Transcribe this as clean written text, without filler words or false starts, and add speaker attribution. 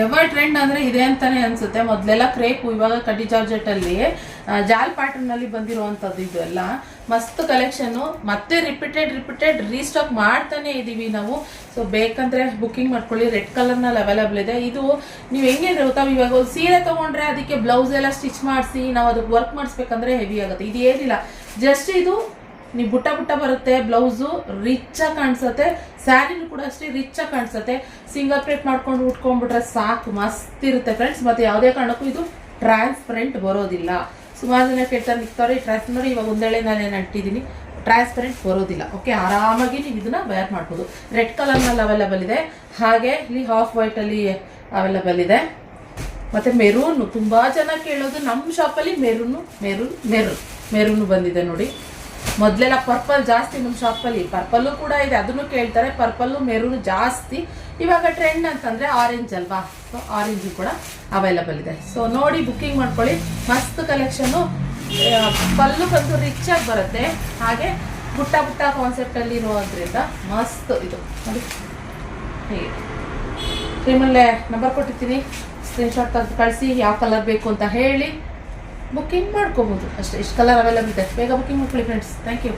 Speaker 1: Ever trend ಅಂದ್ರೆ ಇದೆ ಅಂತಾನೆ ಅನ್ಸುತ್ತೆ. ಮೊದಲೆಲ್ಲ ಕ್ರೇಪ್, ಇವಾಗ ಕಡ್ಡಿ ಜಾರ್ಜೆಟ್ ಅಲ್ಲಿ ಜಾಲ್ ಪ್ಯಾಟರ್ನ್ ಅಲ್ಲಿ ಬಂದಿರುವಂತದ್ದು. ಇದು ಎಲ್ಲ ಮಸ್ತ್ ಕಲೆಕ್ಷನ್, ಮತ್ತೆ ರಿಪೀಟೆಡ್ ರೀಸ್ಟಾಕ್ ಮಾಡ್ತಾನೆ ಇದೀವಿ ನಾವು. ಸೊ ಬೇಕಂದ್ರೆ ಬುಕಿಂಗ್ ಮಾಡ್ಕೊಳ್ಳಿ. ರೆಡ್ ಕಲರ್ ನಲ್ಲಿ ಅವೈಲೇಬಲ್ ಇದೆ. ಇದು ನೀವು ಹೆಂಗೆ ಅಂದ್ರೆ ಗೊತ್ತಾ, ಇವಾಗ ಒಂದು ಸೀರೆ ತಗೊಂಡ್ರೆ ಅದಕ್ಕೆ ಬ್ಲೌಸ್ ಎಲ್ಲ ಸ್ಟಿಚ್ ಮಾಡಿಸಿ ನಾವು ಅದಕ್ಕೆ ವರ್ಕ್ ಮಾಡಿಸ್ಬೇಕಂದ್ರೆ ಹೆವಿ ಆಗುತ್ತೆ. ಇದು ಏನಿಲ್ಲ, ಜಸ್ಟ್ ಇದು ನೀವು ಬುಟ್ಟ ಬರುತ್ತೆ. ಬ್ಲೌಸು ರಿಚ್ ಆಗಿ ಕಾಣಿಸುತ್ತೆ, ಸ್ಯಾರಿನೂ ಕೂಡ ಅಷ್ಟೇ ರಿಚ್ ಆಗಿ ಕಾಣಿಸುತ್ತೆ. ಸಿಂಗಲ್ ಪ್ಲೇಟ್ ಮಾಡ್ಕೊಂಡು ಉಟ್ಕೊಂಡ್ಬಿಟ್ರೆ ಸಾಕು, ಮಸ್ತ್ ಇರುತ್ತೆ ಫ್ರೆಂಡ್ಸ್. ಮತ್ತೆ ಯಾವುದೇ ಕಾರಣಕ್ಕೂ ಇದು ಟ್ರಾನ್ಸ್ಪರೆಂಟ್ ಬರೋದಿಲ್ಲ. ಸುಮಾರು ಜನ ಕೇಳ್ತಾರೆ ನಿಕ್ತಾರೆ ಟ್ರಾನ್ಸ್ಪರೆಂಟ್ ನೋಡಿ, ಇವಾಗ ಒಂದೇಳೆ ನಾನು ಅಂಟಿದ್ದೀನಿ, ಟ್ರಾನ್ಸ್ಪರೆಂಟ್ ಬರೋದಿಲ್ಲ. ಓಕೆ, ಆರಾಮಾಗಿ ನೀವು ಇದನ್ನ ವೇರ್ ಮಾಡ್ಬೋದು. ರೆಡ್ ಕಲರ್ನಲ್ಲಿ ಅವೈಲೇಬಲ್ ಇದೆ, ಹಾಗೆ ಇಲ್ಲಿ ಹಾಫ್ ವೈಟ್ ಅಲ್ಲಿ ಅವೈಲೇಬಲ್ ಇದೆ. ಮತ್ತೆ ಮೆರೂನ್ ತುಂಬಾ ಜನ ಕೇಳೋದು ನಮ್ಮ ಶಾಪಲ್ಲಿ ಮೆರೂನ್ ಬಂದಿದೆ ನೋಡಿ. ಮೊದಲೆಲ್ಲ ಪರ್ಪಲ್ ಜಾಸ್ತಿ ನಮ್ಮ ಶಾಪಲ್ಲಿ, ಪರ್ಪಲ್ಲು ಕೂಡ ಇದೆ, ಅದನ್ನು ಕೇಳ್ತಾರೆ. ಪರ್ಪಲ್ಲು ಮೆರೂನ್ ಜಾಸ್ತಿ. ಇವಾಗ ಟ್ರೆಂಡ್ ಅಂತಂದ್ರೆ ಆರೆಂಜ್ ಅಲ್ವಾ, ಸೊ ಆರೆಂಜ್ ಕೂಡ ಅವೈಲೇಬಲ್ ಇದೆ. ಸೊ ನೋಡಿ ಬುಕ್ಕಿಂಗ್ ಮಾಡ್ಕೊಳ್ಳಿ. ಮಸ್ತ್ ಕಲೆಕ್ಷನ್. ಪಲ್ಲು ಬಂದು ರಿಚ್ ಆಗಿ ಬರುತ್ತೆ, ಹಾಗೆ ಬುಟ್ಟ ಕಾನ್ಸೆಪ್ಟ್ ಅಲ್ಲಿ ಇರೋದ್ರಿಂದ ಮಸ್ತ್ ಇದು ನೋಡಿ. ಹೀಗೆ ನಿಮ್ಮಲ್ಲೇ ನಂಬರ್ ಕೊಟ್ಟಿರ್ತೀನಿ, ಸ್ಕ್ರೀನ್ಶಾಟ್ ತೆಗೆದು ಕಳಿಸಿ, ಯಾವ ಕಲರ್ ಬೇಕು ಅಂತ ಹೇಳಿ ಬುಕ್ಕಿಂಗ್ ಮಾಡ್ಕೋಬಹುದು ಅಷ್ಟೇ. ಇಷ್ಟು ಕಲರ್ ಅವೈಲೇಬಲ್ ಇದೆ, ಬೇಗ ಬುಕ್ಕಿಂಗ್ ಮಾಡ್ಕೊಳ್ಳಿ ಫ್ರೆಂಡ್ಸ್. Thank you.